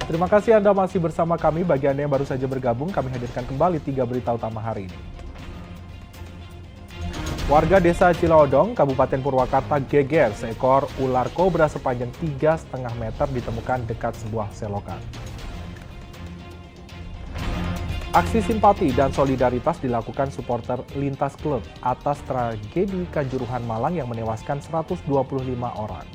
Terima kasih Anda masih bersama kami. Bagi Anda yang baru saja bergabung, kami hadirkan kembali 3 berita utama hari ini. Warga desa Cilodong, Kabupaten Purwakarta geger seekor ular kobra sepanjang 3,5 meter ditemukan dekat sebuah selokan. Aksi simpati dan solidaritas dilakukan supporter Lintas Klub atas tragedi Kanjuruhan Malang yang menewaskan 125 orang.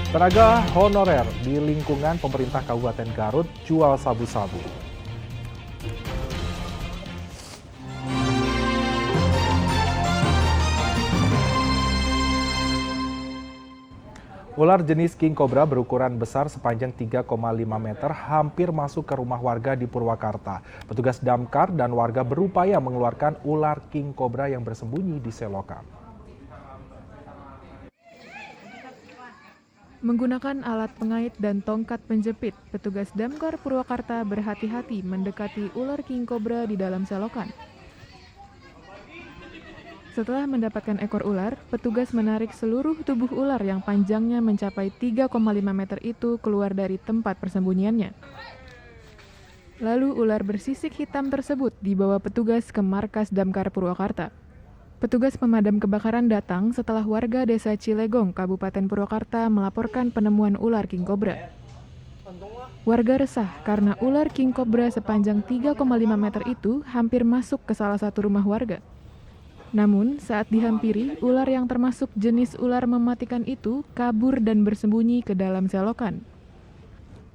Tenaga honorer di lingkungan pemerintah Kabupaten Garut jual sabu-sabu. Ular jenis king cobra berukuran besar sepanjang 3,5 meter hampir masuk ke rumah warga di Purwakarta. Petugas damkar dan warga berupaya mengeluarkan ular king cobra yang bersembunyi di selokan. Menggunakan alat pengait dan tongkat penjepit, petugas damkar Purwakarta berhati-hati mendekati ular king cobra di dalam selokan. Setelah mendapatkan ekor ular, petugas menarik seluruh tubuh ular yang panjangnya mencapai 3,5 meter itu keluar dari tempat persembunyiannya. Lalu ular bersisik hitam tersebut dibawa petugas ke markas damkar Purwakarta. Petugas pemadam kebakaran datang setelah warga desa Cilegong, Kabupaten Purwakarta melaporkan penemuan ular king cobra. Warga resah karena ular king cobra sepanjang 3,5 meter itu hampir masuk ke salah satu rumah warga. Namun, saat dihampiri, ular yang termasuk jenis ular mematikan itu kabur dan bersembunyi ke dalam selokan.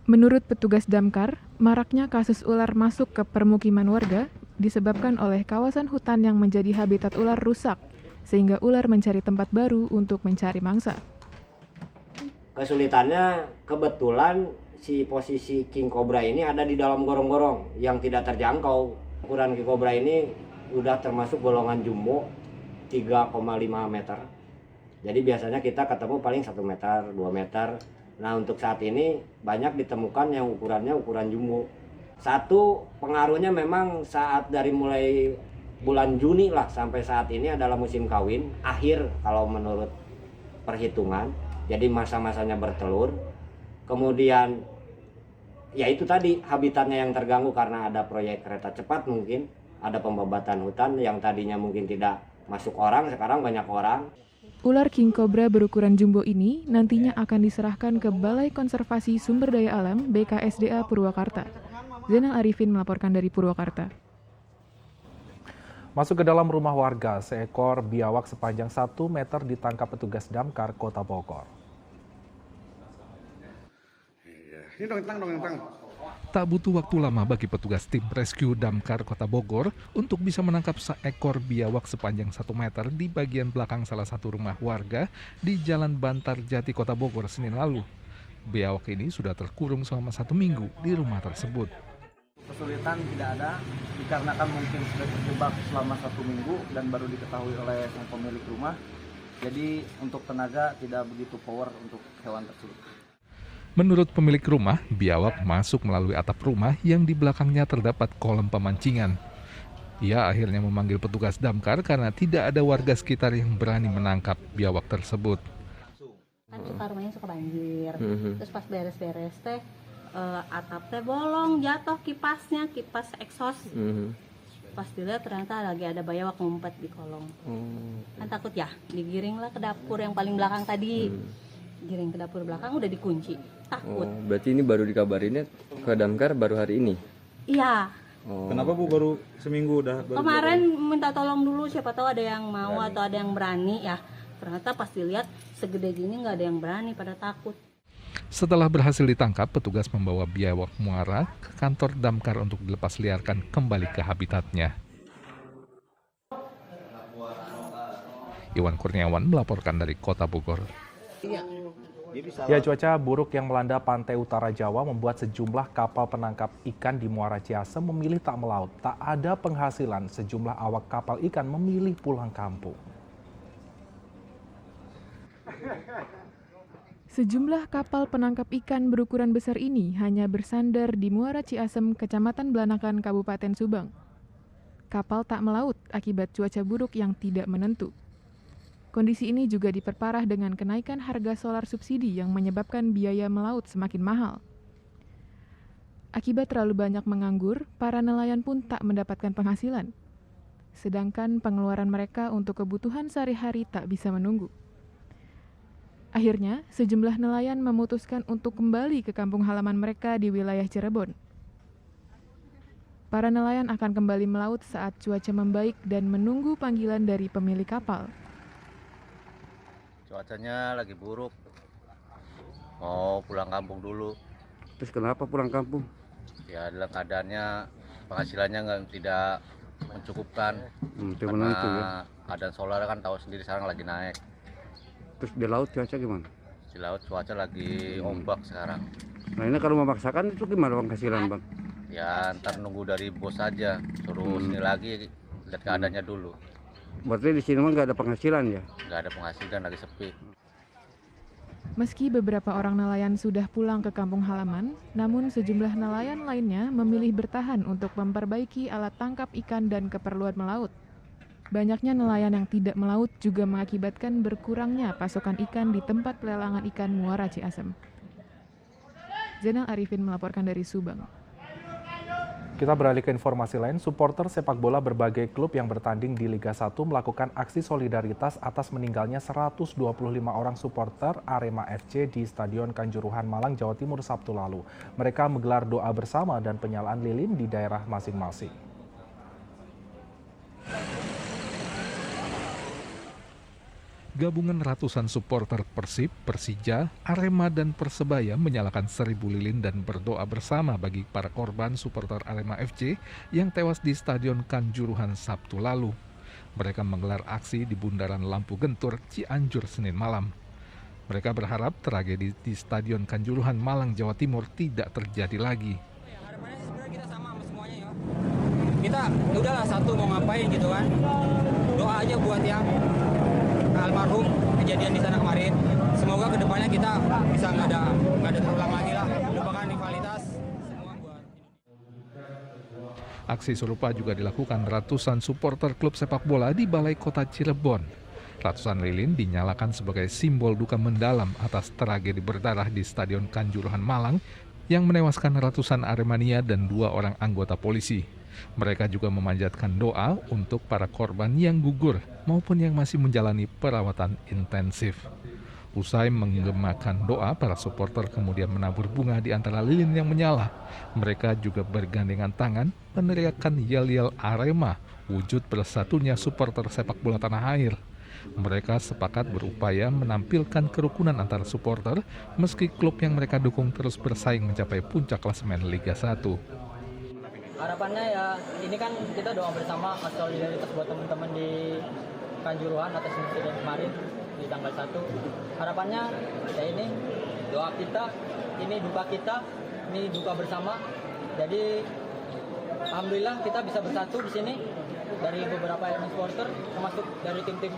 Menurut petugas damkar, maraknya kasus ular masuk ke permukiman warga disebabkan oleh kawasan hutan yang menjadi habitat ular rusak, sehingga ular mencari tempat baru untuk mencari mangsa. Kesulitannya kebetulan si posisi king cobra ini ada di dalam gorong-gorong yang tidak terjangkau. Ukuran king cobra ini udah termasuk golongan jumbo 3,5 meter. Jadi biasanya kita ketemu paling 1 meter, 2 meter. Nah untuk saat ini banyak ditemukan yang ukurannya ukuran jumbo. Satu pengaruhnya memang saat dari mulai bulan Juni lah sampai saat ini adalah musim kawin. Akhir kalau menurut perhitungan. Jadi masa-masanya bertelur. Kemudian ya itu tadi habitatnya yang terganggu karena ada proyek kereta cepat mungkin. Ada pembabatan hutan yang tadinya mungkin tidak masuk orang, sekarang banyak orang. Ular king cobra berukuran jumbo ini nantinya akan diserahkan ke Balai Konservasi Sumber Daya Alam BKSDA Purwakarta. Zainal Arifin melaporkan dari Purwakarta. Masuk ke dalam rumah warga, seekor biawak sepanjang 1 meter ditangkap petugas damkar Kota Bogor. Ini dong. Tak butuh waktu lama bagi petugas tim rescue damkar Kota Bogor untuk bisa menangkap seekor biawak sepanjang 1 meter di bagian belakang salah satu rumah warga di Jalan Bantar Jati, Kota Bogor, Senin lalu. Biawak ini sudah terkurung selama 1 minggu di rumah tersebut. Kesulitan tidak ada, dikarenakan mungkin sudah terjebak selama 1 minggu dan baru diketahui oleh sang pemilik rumah. Jadi untuk tenaga tidak begitu power untuk hewan tersebut. Menurut pemilik rumah, biawak masuk melalui atap rumah yang di belakangnya terdapat kolam pemancingan. Ia akhirnya memanggil petugas damkar karena tidak ada warga sekitar yang berani menangkap biawak tersebut. Kan suka rumahnya suka banjir, terus pas beres-beres teh atap teh bolong, jatuh kipasnya, kipas eksos. Pas dilihat ternyata lagi ada biawak ngumpet di kolong. Kan takut ya, digiring lah ke dapur yang paling belakang tadi. Giring ke dapur belakang udah dikunci, takut. Berarti ini baru dikabarinnya ke damkar baru hari ini? Iya. Kenapa Bu baru seminggu udah? Kemarin minta tolong dulu, siapa tahu ada yang mau atau ada yang berani ya. Ternyata pas dilihat segede gini nggak ada yang berani, pada takut. Setelah berhasil ditangkap, petugas membawa biawak muara ke kantor damkar untuk dilepas liarkan kembali ke habitatnya. Iwan Kurniawan melaporkan dari Kota Bogor. Ya, cuaca buruk yang melanda pantai utara Jawa membuat sejumlah kapal penangkap ikan di Muara Ciasem memilih tak melaut. Tak ada penghasilan, sejumlah awak kapal ikan memilih pulang kampung. Sejumlah kapal penangkap ikan berukuran besar ini hanya bersandar di Muara Ciasem, Kecamatan Blanakan, Kabupaten Subang. Kapal tak melaut akibat cuaca buruk yang tidak menentu. Kondisi ini juga diperparah dengan kenaikan harga solar subsidi yang menyebabkan biaya melaut semakin mahal. Akibat terlalu banyak menganggur, para nelayan pun tak mendapatkan penghasilan. Sedangkan pengeluaran mereka untuk kebutuhan sehari-hari tak bisa menunggu. Akhirnya, sejumlah nelayan memutuskan untuk kembali ke kampung halaman mereka di wilayah Cirebon. Para nelayan akan kembali melaut saat cuaca membaik dan menunggu panggilan dari pemilik kapal. Cuacanya lagi buruk, mau pulang kampung dulu. Terus kenapa pulang kampung? Ya dalam keadaannya penghasilannya tidak mencukupkan. Karena itu ya. Keadaan solar kan tahu sendiri sekarang lagi naik. Terus di laut cuaca gimana? Di laut cuaca lagi ombak sekarang. Nah ini kalau memaksakan itu gimana penghasilan bang? Ya ntar nunggu dari bos aja, suruh sini lagi, lihat keadaannya dulu. Berarti di sini mah nggak ada penghasilan ya? Nggak ada penghasilan, lagi sepi. Meski beberapa orang nelayan sudah pulang ke kampung halaman, namun sejumlah nelayan lainnya memilih bertahan untuk memperbaiki alat tangkap ikan dan keperluan melaut. Banyaknya nelayan yang tidak melaut juga mengakibatkan berkurangnya pasokan ikan di tempat pelelangan ikan Muara Ciasem. Zainal Arifin melaporkan dari Subang. Kita beralih ke informasi lain, supporter sepak bola berbagai klub yang bertanding di Liga 1 melakukan aksi solidaritas atas meninggalnya 125 orang supporter Arema FC di Stadion Kanjuruhan Malang, Jawa Timur Sabtu lalu. Mereka menggelar doa bersama dan penyalaan lilin di daerah masing-masing. Gabungan ratusan supporter Persib, Persija, Arema, dan Persebaya menyalakan 1000 lilin dan berdoa bersama bagi para korban supporter Arema FC yang tewas di Stadion Kanjuruhan Sabtu lalu. Mereka menggelar aksi di Bundaran Lampu Gentur, Cianjur, Senin malam. Mereka berharap tragedi di Stadion Kanjuruhan Malang, Jawa Timur tidak terjadi lagi. Harapannya sebenarnya kita sama semuanya ya. Kita udahlah satu mau ngapain gitu kan. Doa aja buat yang almarhum kejadian di sana kemarin. Semoga kedepannya kita bisa nggak ada terulang lagi lah. Lupakan rivalitas semua buat. Aksi serupa juga dilakukan ratusan supporter klub sepak bola di Balai Kota Cirebon. Ratusan lilin dinyalakan sebagai simbol duka mendalam atas tragedi berdarah di Stadion Kanjuruhan Malang yang menewaskan ratusan Aremania dan 2 orang anggota polisi. Mereka juga memanjatkan doa untuk para korban yang gugur maupun yang masih menjalani perawatan intensif. Usai menggemakan doa, para supporter kemudian menabur bunga di antara lilin yang menyala. Mereka juga bergandengan tangan meneriakkan yel-yel Arema, wujud bersatunya supporter sepak bola tanah air. Mereka sepakat berupaya menampilkan kerukunan antara supporter meski klub yang mereka dukung terus bersaing mencapai puncak klasemen Liga 1. Harapannya ya ini kan kita doa bersama solidaritas buat teman-teman di Kanjuruhan atas insiden kemarin di tanggal 1. Harapannya ya ini doa kita, ini duka kita, ini duka bersama. Jadi alhamdulillah kita bisa bersatu di sini dari beberapa elemen supporter termasuk dari tim-tim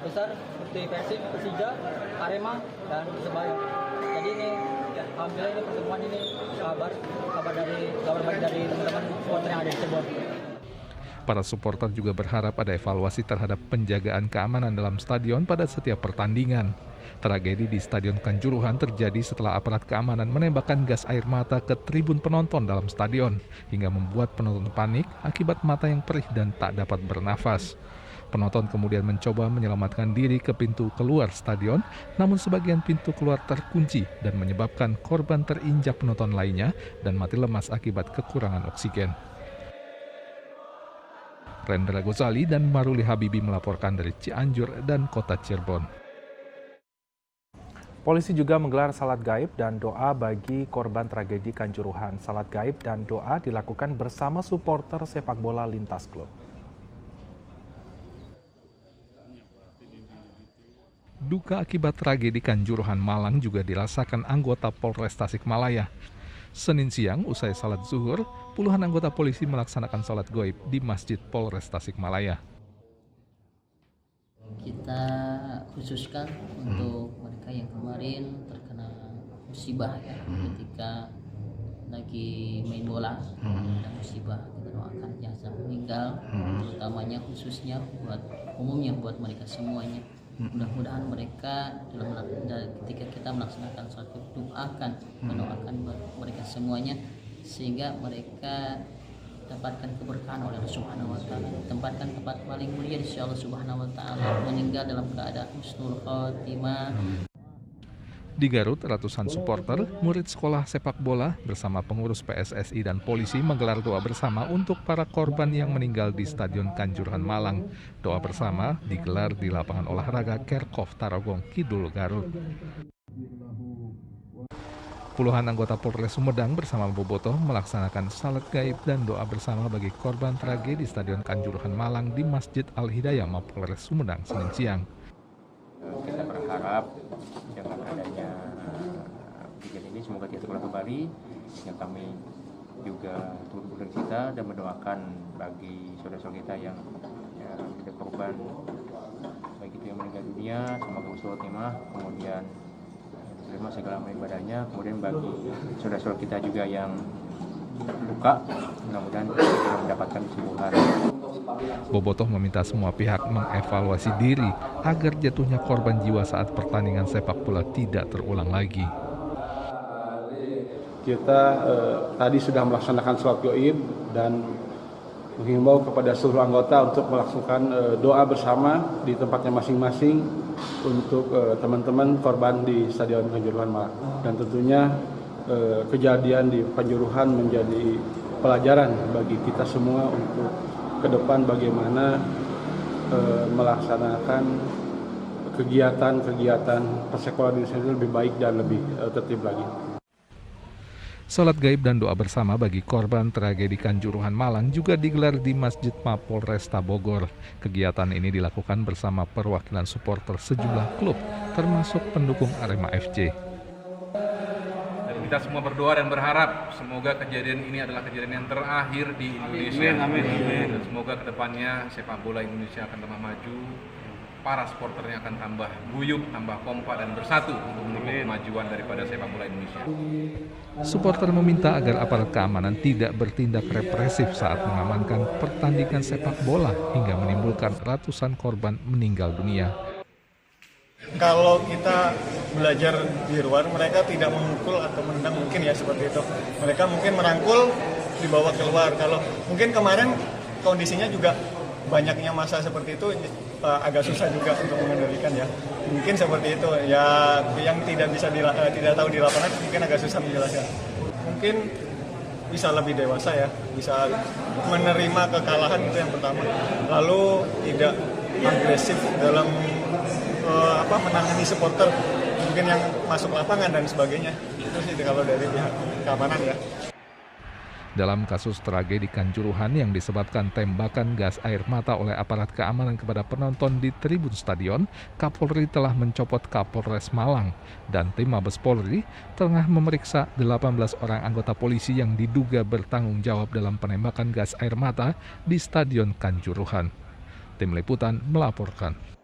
besar seperti Persib, Persija, Arema dan Persebaya. Jadi ini alhamdulillah ini pertemuan ini kabar baik dari teman-teman supporter yang ada di Cirebon. Para supporter juga berharap ada evaluasi terhadap penjagaan keamanan dalam stadion pada setiap pertandingan. Tragedi di Stadion Kanjuruhan terjadi setelah aparat keamanan menembakkan gas air mata ke tribun penonton dalam stadion, hingga membuat penonton panik akibat mata yang perih dan tak dapat bernafas. Penonton kemudian mencoba menyelamatkan diri ke pintu keluar stadion, namun sebagian pintu keluar terkunci dan menyebabkan korban terinjak penonton lainnya dan mati lemas akibat kekurangan oksigen. Rendra Gozali dan Maruli Habibi melaporkan dari Cianjur dan Kota Cirebon. Polisi juga menggelar salat gaib dan doa bagi korban tragedi Kanjuruhan. Salat gaib dan doa dilakukan bersama supporter sepak bola lintas klub. Duka akibat tragedi Kanjuruhan Malang juga dirasakan anggota Polres Tasikmalaya. Senin siang, usai salat zuhur, puluhan anggota polisi melaksanakan salat gaib di Masjid Polres Tasikmalaya. Kita khususkan untuk mereka yang kemarin terkena musibah ya, ketika lagi main bola ada musibah, kita doakan jangan meninggal, terutamanya khususnya buat umumnya buat mereka semuanya Mudah-mudahan mereka ketika kita melaksanakan sholat mendoakan mereka semuanya, sehingga mereka dapatkan keberkahan oleh Allah Subhanahu wa taala, tempatkan tempat paling mulia di sisi Allah Subhanahu wa taala, meninggal dalam keadaan husnul khotimah. Di Garut, ratusan supporter, murid sekolah sepak bola bersama pengurus PSSI dan polisi menggelar doa bersama untuk para korban yang meninggal di Stadion Kanjuruhan Malang. Doa bersama digelar di lapangan olahraga Kerkhof Tarogong Kidul, Garut. Puluhan anggota Polres Sumedang bersama Bobotoh melaksanakan salat gaib dan doa bersama bagi korban tragedi Stadion Kanjuruhan Malang di Masjid Al-Hidayah Mapolres Sumedang Senin siang. Kita berharap dengan adanya kejadian ini semoga tidak terulang kembali. Yang kami juga turut berduka dan mendoakan bagi saudara-saudara kita yang ada korban, baik itu yang meninggal dunia, semoga husnul khotimah, kemudian terima segala amal ibadahnya, kemudian bagi saudara-saudara kita juga yang luka, mudah-mudahan mendapatkan kesembuhan. Bobotoh meminta semua pihak mengevaluasi diri agar jatuhnya korban jiwa saat pertandingan sepak bola tidak terulang lagi. Kita tadi sudah melaksanakan sholat gaib dan menghimbau kepada seluruh anggota untuk melaksanakan doa bersama di tempatnya masing-masing untuk teman-teman korban di Stadion Kanjuruhan Malang. Dan tentunya kejadian di Kanjuruhan menjadi pelajaran bagi kita semua untuk ke depan bagaimana melaksanakan kegiatan-kegiatan persekolahan di sini lebih baik dan lebih tertib lagi. Salat gaib dan doa bersama bagi korban tragedi Kanjuruhan Malang juga digelar di Masjid Mapolresta Bogor. Kegiatan ini dilakukan bersama perwakilan supporter sejumlah klub, termasuk pendukung Arema FC. Dan kita semua berdoa dan berharap semoga kejadian ini adalah kejadian yang terakhir di Indonesia. Amin. Dan semoga kedepannya sepak bola Indonesia akan tambah maju, para supporternya akan tambah guyup, tambah kompak dan bersatu untuk mendukung kemajuan daripada sepak bola Indonesia. Supporter meminta agar aparat keamanan tidak bertindak represif saat mengamankan pertandingan sepak bola hingga menimbulkan ratusan korban meninggal dunia. Kalau kita belajar di luar, mereka tidak memukul atau menendang mungkin ya seperti itu. Mereka mungkin merangkul, dibawa keluar. Kalau mungkin kemarin kondisinya juga banyaknya masa seperti itu agak susah juga untuk mengendalikan ya. Mungkin seperti itu ya, yang tidak bisa tidak tahu di lapangan mungkin agak susah menjelaskan. Mungkin bisa lebih dewasa ya, bisa menerima kekalahan itu yang pertama. Lalu tidak agresif dalam menangani supporter mungkin yang masuk lapangan dan sebagainya. Itu sih kalau dari pihak keamanan ya. Dalam kasus tragedi Kanjuruhan yang disebabkan tembakan gas air mata oleh aparat keamanan kepada penonton di tribun stadion, Kapolri telah mencopot Kapolres Malang dan tim Mabes Polri tengah memeriksa 18 orang anggota polisi yang diduga bertanggung jawab dalam penembakan gas air mata di Stadion Kanjuruhan. Tim Liputan melaporkan.